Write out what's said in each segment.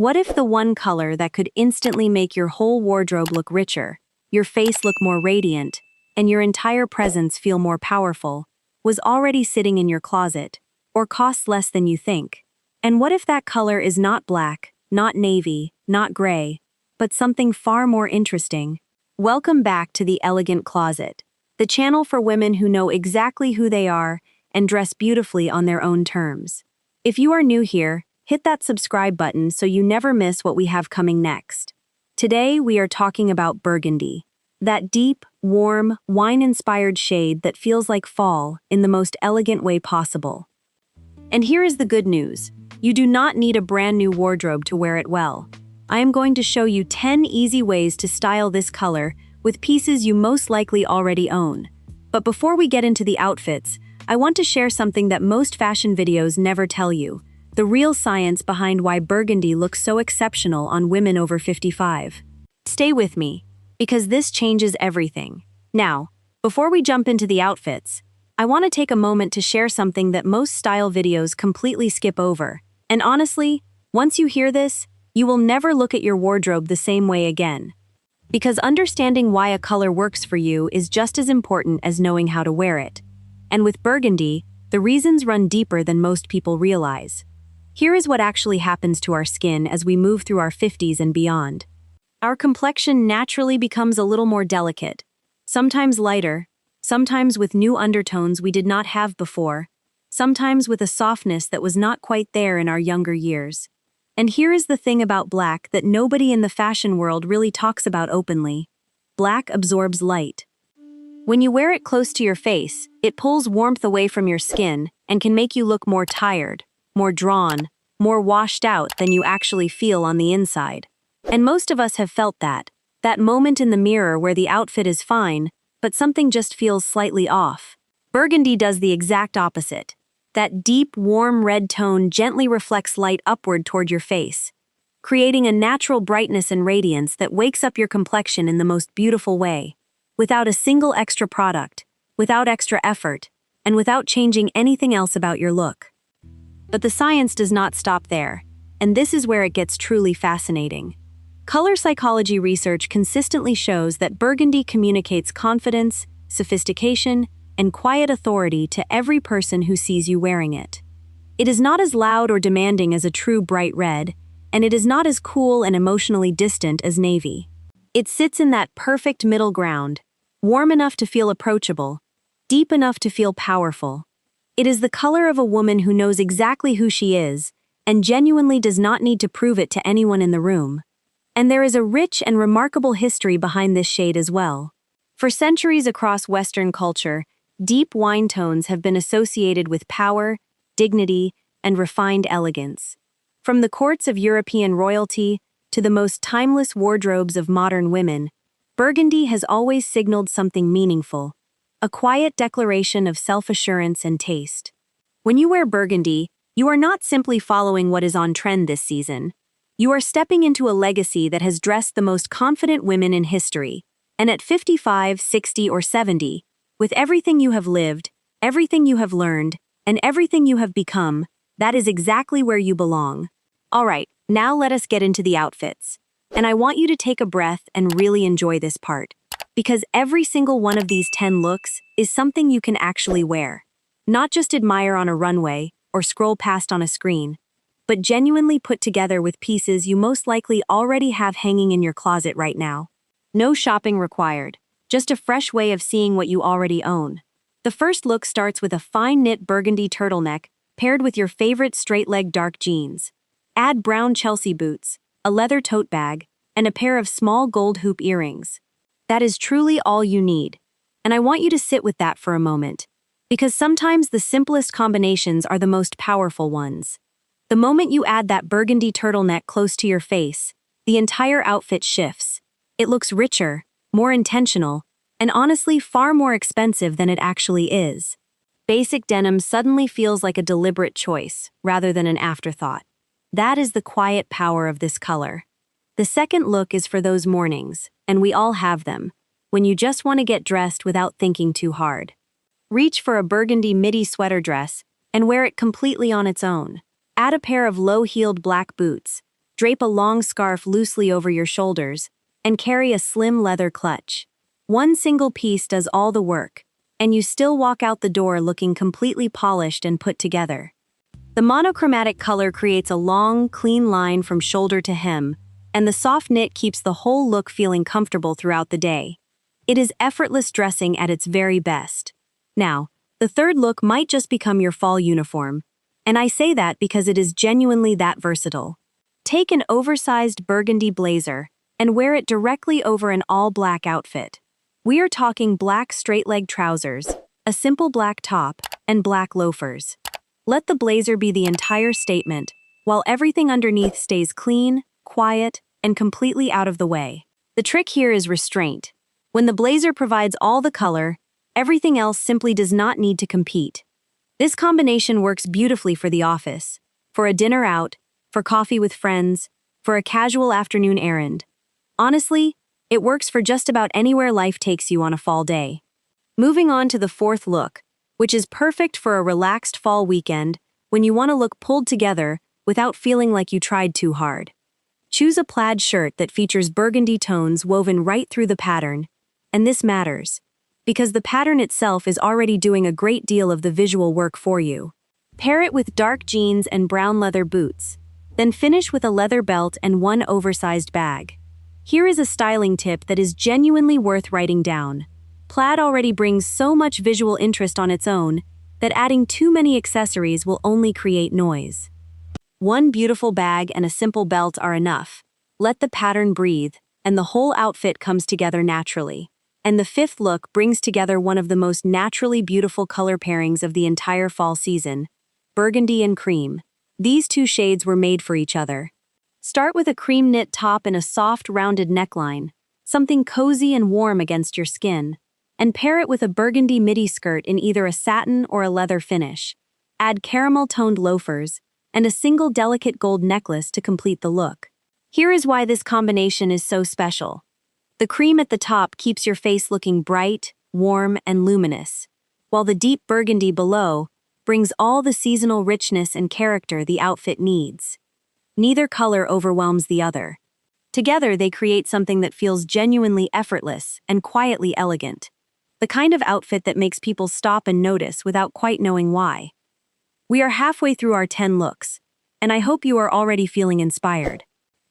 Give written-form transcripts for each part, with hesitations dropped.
What if the one color that could instantly make your whole wardrobe look richer, your face look more radiant, and your entire presence feel more powerful, was already sitting in your closet, or costs less than you think? And what if that color is not black, not navy, not gray, but something far more interesting? Welcome back to the Elegant Closet, the channel for women who know exactly who they are and dress beautifully on their own terms. If you are new here, hit that subscribe button so you never miss what we have coming next. Today we are talking about burgundy, that deep, warm, wine-inspired shade that feels like fall in the most elegant way possible. And here is the good news. You do not need a brand new wardrobe to wear it well. I am going to show you 10 easy ways to style this color with pieces you most likely already own. But before we get into the outfits, I want to share something that most fashion videos never tell you: the real science behind why burgundy looks so exceptional on women over 55. Stay with me, because this changes everything. Now, before we jump into the outfits, I want to take a moment to share something that most style videos completely skip over. And honestly, once you hear this, you will never look at your wardrobe the same way again. Because understanding why a color works for you is just as important as knowing how to wear it. And with burgundy, the reasons run deeper than most people realize. Here is what actually happens to our skin as we move through our 50s and beyond. Our complexion naturally becomes a little more delicate, sometimes lighter, sometimes with new undertones we did not have before, sometimes with a softness that was not quite there in our younger years. And here is the thing about black that nobody in the fashion world really talks about openly. Black absorbs light. When you wear it close to your face, it pulls warmth away from your skin and can make you look more tired, more drawn, more washed out than you actually feel on the inside. And most of us have felt that moment in the mirror where the outfit is fine, but something just feels slightly off. Burgundy does the exact opposite. That deep, warm red tone gently reflects light upward toward your face, creating a natural brightness and radiance that wakes up your complexion in the most beautiful way, without a single extra product, without extra effort, and without changing anything else about your look. But the science does not stop there, and this is where it gets truly fascinating. Color psychology research consistently shows that burgundy communicates confidence, sophistication, and quiet authority to every person who sees you wearing it. It is not as loud or demanding as a true bright red, and it is not as cool and emotionally distant as navy. It sits in that perfect middle ground, warm enough to feel approachable, deep enough to feel powerful. It is the color of a woman who knows exactly who she is and genuinely does not need to prove it to anyone in the room. And there is a rich and remarkable history behind this shade as well. For centuries across Western culture, deep wine tones have been associated with power, dignity, and refined elegance. From the courts of European royalty to the most timeless wardrobes of modern women, burgundy has always signaled something meaningful, a quiet declaration of self-assurance and taste. When you wear burgundy, you are not simply following what is on trend this season. You are stepping into a legacy that has dressed the most confident women in history, and at 55, 60, or 70, with everything you have lived, everything you have learned, and everything you have become, that is exactly where you belong. All right, now let us get into the outfits. And I want you to take a breath and really enjoy this part, because every single one of these 10 looks is something you can actually wear. Not just admire on a runway or scroll past on a screen, but genuinely put together with pieces you most likely already have hanging in your closet right now. No shopping required. Just a fresh way of seeing what you already own. The first look starts with a fine knit burgundy turtleneck paired with your favorite straight-leg dark jeans. Add brown Chelsea boots, a leather tote bag, and a pair of small gold hoop earrings. That is truly all you need. And I want you to sit with that for a moment, because sometimes the simplest combinations are the most powerful ones. The moment you add that burgundy turtleneck close to your face, the entire outfit shifts. It looks richer, more intentional, and honestly far more expensive than it actually is. Basic denim suddenly feels like a deliberate choice, rather than an afterthought. That is the quiet power of this color. The second look is for those mornings, and we all have them, when you just want to get dressed without thinking too hard. Reach for a burgundy midi sweater dress and wear it completely on its own. Add a pair of low-heeled black boots, Drape a long scarf loosely over your shoulders, and carry a slim leather clutch. One single piece does all the work, and you still walk out the door looking completely polished and put together. The monochromatic color creates a long, clean line from shoulder to hem, and the soft knit keeps the whole look feeling comfortable throughout the day. It is effortless dressing at its very best. Now, the third look might just become your fall uniform, and I say that because it is genuinely that versatile. Take an oversized burgundy blazer and wear it directly over an all-black outfit. We are talking black straight-leg trousers, a simple black top, and black loafers. Let the blazer be the entire statement, while everything underneath stays clean, quiet, and completely out of the way. The trick here is restraint. When the blazer provides all the color, everything else simply does not need to compete. This combination works beautifully for the office, for a dinner out, for coffee with friends, for a casual afternoon errand. Honestly, it works for just about anywhere life takes you on a fall day. Moving on to the fourth look, which is perfect for a relaxed fall weekend when you want to look pulled together without feeling like you tried too hard. Choose a plaid shirt that features burgundy tones woven right through the pattern, and this matters, because the pattern itself is already doing a great deal of the visual work for you. Pair it with dark jeans and brown leather boots, then finish with a leather belt and one oversized bag. Here is a styling tip that is genuinely worth writing down. Plaid already brings so much visual interest on its own that adding too many accessories will only create noise. One beautiful bag and a simple belt are enough. Let the pattern breathe, and the whole outfit comes together naturally. And the fifth look brings together one of the most naturally beautiful color pairings of the entire fall season: burgundy and cream. These two shades were made for each other. Start with a cream knit top and a soft, rounded neckline, something cozy and warm against your skin, and pair it with a burgundy midi skirt in either a satin or a leather finish. Add caramel-toned loafers and a single delicate gold necklace to complete the look. Here is why this combination is so special. The cream at the top keeps your face looking bright, warm, and luminous, while the deep burgundy below brings all the seasonal richness and character the outfit needs. Neither color overwhelms the other. Together, they create something that feels genuinely effortless and quietly elegant. The kind of outfit that makes people stop and notice without quite knowing why. We are halfway through our 10 looks, and I hope you are already feeling inspired.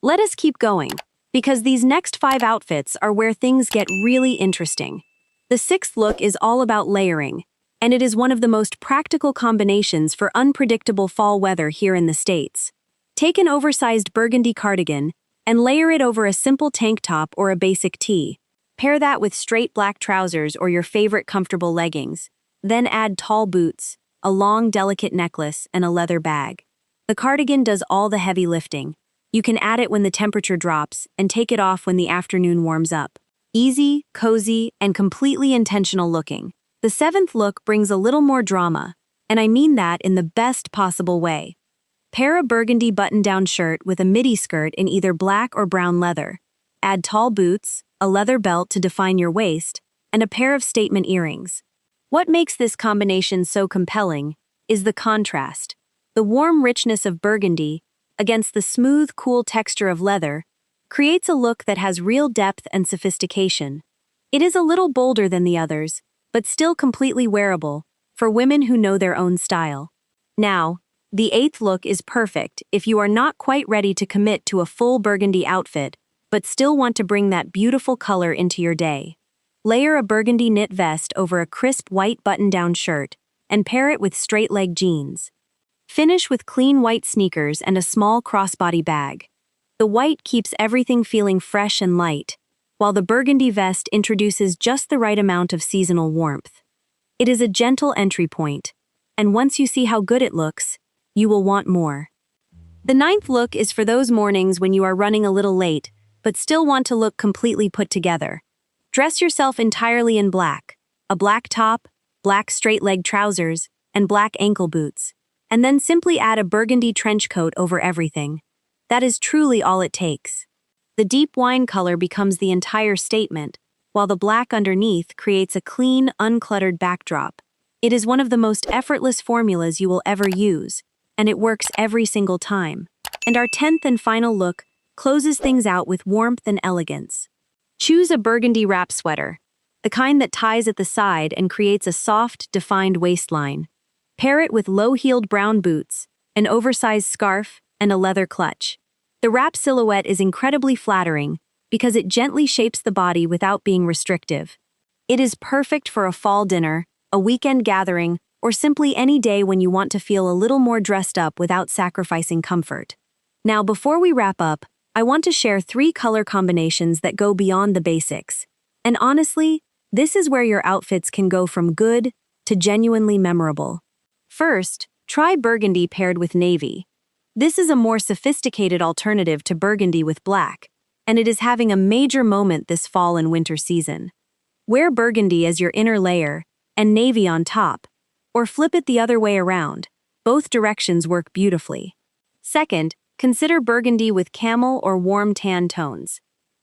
Let us keep going, because these next 5 outfits are where things get really interesting. The 6th look is all about layering, and it is one of the most practical combinations for unpredictable fall weather here in the States. Take an oversized burgundy cardigan and layer it over a simple tank top or a basic tee. Pair that with straight black trousers or your favorite comfortable leggings. Then add tall boots, a long delicate necklace, and a leather bag. The cardigan does all the heavy lifting. You can add it when the temperature drops and take it off when the afternoon warms up. Easy, cozy, and completely intentional looking. The 7th look brings a little more drama, and I mean that in the best possible way. Pair a burgundy button-down shirt with a midi skirt in either black or brown leather. Add tall boots, a leather belt to define your waist, and a pair of statement earrings. What makes this combination so compelling is the contrast. The warm richness of burgundy against the smooth, cool texture of leather creates a look that has real depth and sophistication. It is a little bolder than the others, but still completely wearable for women who know their own style. Now, the 8th look is perfect if you are not quite ready to commit to a full burgundy outfit, but still want to bring that beautiful color into your day. Layer a burgundy knit vest over a crisp white button-down shirt and pair it with straight-leg jeans. Finish with clean white sneakers and a small crossbody bag. The white keeps everything feeling fresh and light, while the burgundy vest introduces just the right amount of seasonal warmth. It is a gentle entry point, and once you see how good it looks, you will want more. The 9th look is for those mornings when you are running a little late, but still want to look completely put together. Dress yourself entirely in black, a black top, black straight-leg trousers, and black ankle boots, and then simply add a burgundy trench coat over everything. That is truly all it takes. The deep wine color becomes the entire statement, while the black underneath creates a clean, uncluttered backdrop. It is one of the most effortless formulas you will ever use, and it works every single time. And our 10th and final look closes things out with warmth and elegance. Choose a burgundy wrap sweater, the kind that ties at the side and creates a soft, defined waistline. Pair it with low-heeled brown boots, an oversized scarf, and a leather clutch. The wrap silhouette is incredibly flattering because it gently shapes the body without being restrictive. It is perfect for a fall dinner, a weekend gathering, or simply any day when you want to feel a little more dressed up without sacrificing comfort. Now, before we wrap up, I want to share 3 color combinations that go beyond the basics. And honestly, this is where your outfits can go from good to genuinely memorable. First, try burgundy paired with navy. This is a more sophisticated alternative to burgundy with black, and it is having a major moment this fall and winter season. Wear burgundy as your inner layer and navy on top, or flip it the other way around. Both directions work beautifully. Second, consider burgundy with camel or warm tan tones.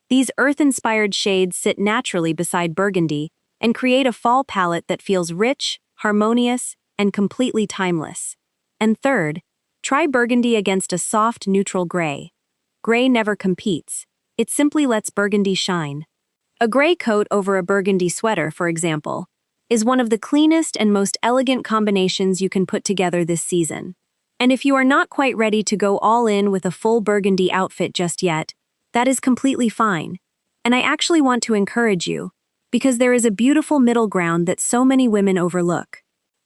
These earth-inspired shades sit naturally beside burgundy and create a fall palette that feels rich, harmonious, and completely timeless. And third, try burgundy against a soft, neutral gray. Gray never competes. It simply lets burgundy shine. A gray coat over a burgundy sweater, for example, is one of the cleanest and most elegant combinations you can put together this season. And if you are not quite ready to go all in with a full burgundy outfit just yet, that is completely fine. And I actually want to encourage you, because there is a beautiful middle ground that so many women overlook.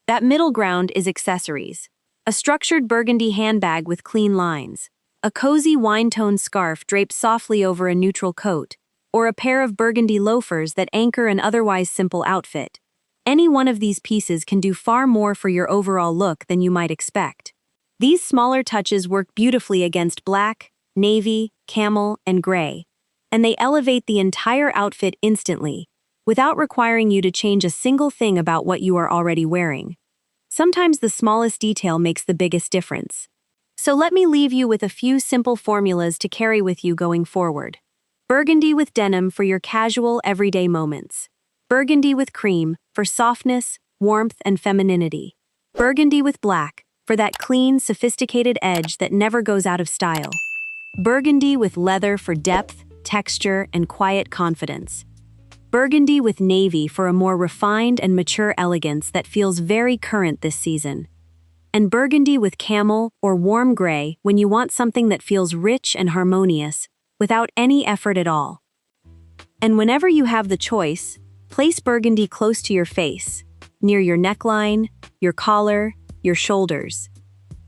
That middle ground is accessories. A structured burgundy handbag with clean lines, a cozy wine-toned scarf draped softly over a neutral coat, or a pair of burgundy loafers that anchor an otherwise simple outfit. Any one of these pieces can do far more for your overall look than you might expect. These smaller touches work beautifully against black, navy, camel, and gray, and they elevate the entire outfit instantly, without requiring you to change a single thing about what you are already wearing. Sometimes the smallest detail makes the biggest difference. So let me leave you with a few simple formulas to carry with you going forward. Burgundy with denim for your casual, everyday moments. Burgundy with cream for softness, warmth, and femininity. Burgundy with black for that clean, sophisticated edge that never goes out of style. Burgundy with leather for depth, texture, and quiet confidence. Burgundy with navy for a more refined and mature elegance that feels very current this season. And burgundy with camel or warm gray when you want something that feels rich and harmonious, without any effort at all. And whenever you have the choice, place burgundy close to your face, near your neckline, your collar, your shoulders.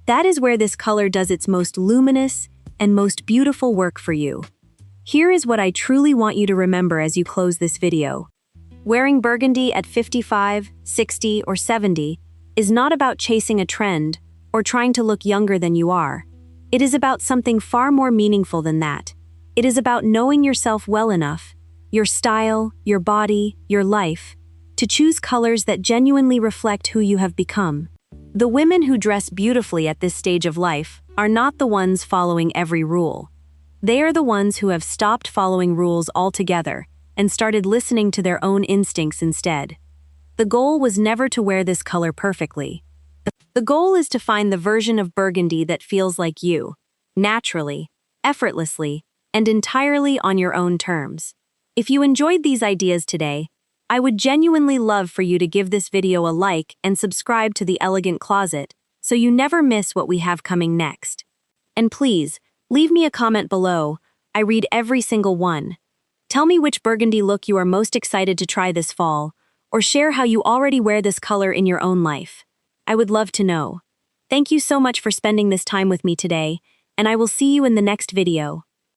That is where this color does its most luminous and most beautiful work for you. Here is what I truly want you to remember as you close this video. Wearing burgundy at 55, 60, or 70 is not about chasing a trend or trying to look younger than you are. It is about something far more meaningful than that. It is about knowing yourself well enough, your style, your body, your life, to choose colors that genuinely reflect who you have become. The women who dress beautifully at this stage of life are not the ones following every rule. They are the ones who have stopped following rules altogether and started listening to their own instincts instead. The goal was never to wear this color perfectly. The goal is to find the version of burgundy that feels like you, naturally, effortlessly, and entirely on your own terms. If you enjoyed these ideas today, I would genuinely love for you to give this video a like and subscribe to The Elegant Closet so you never miss what we have coming next. And please, leave me a comment below. I read every single one. Tell me which burgundy look you are most excited to try this fall, or share how you already wear this color in your own life. I would love to know. Thank you so much for spending this time with me today, and I will see you in the next video.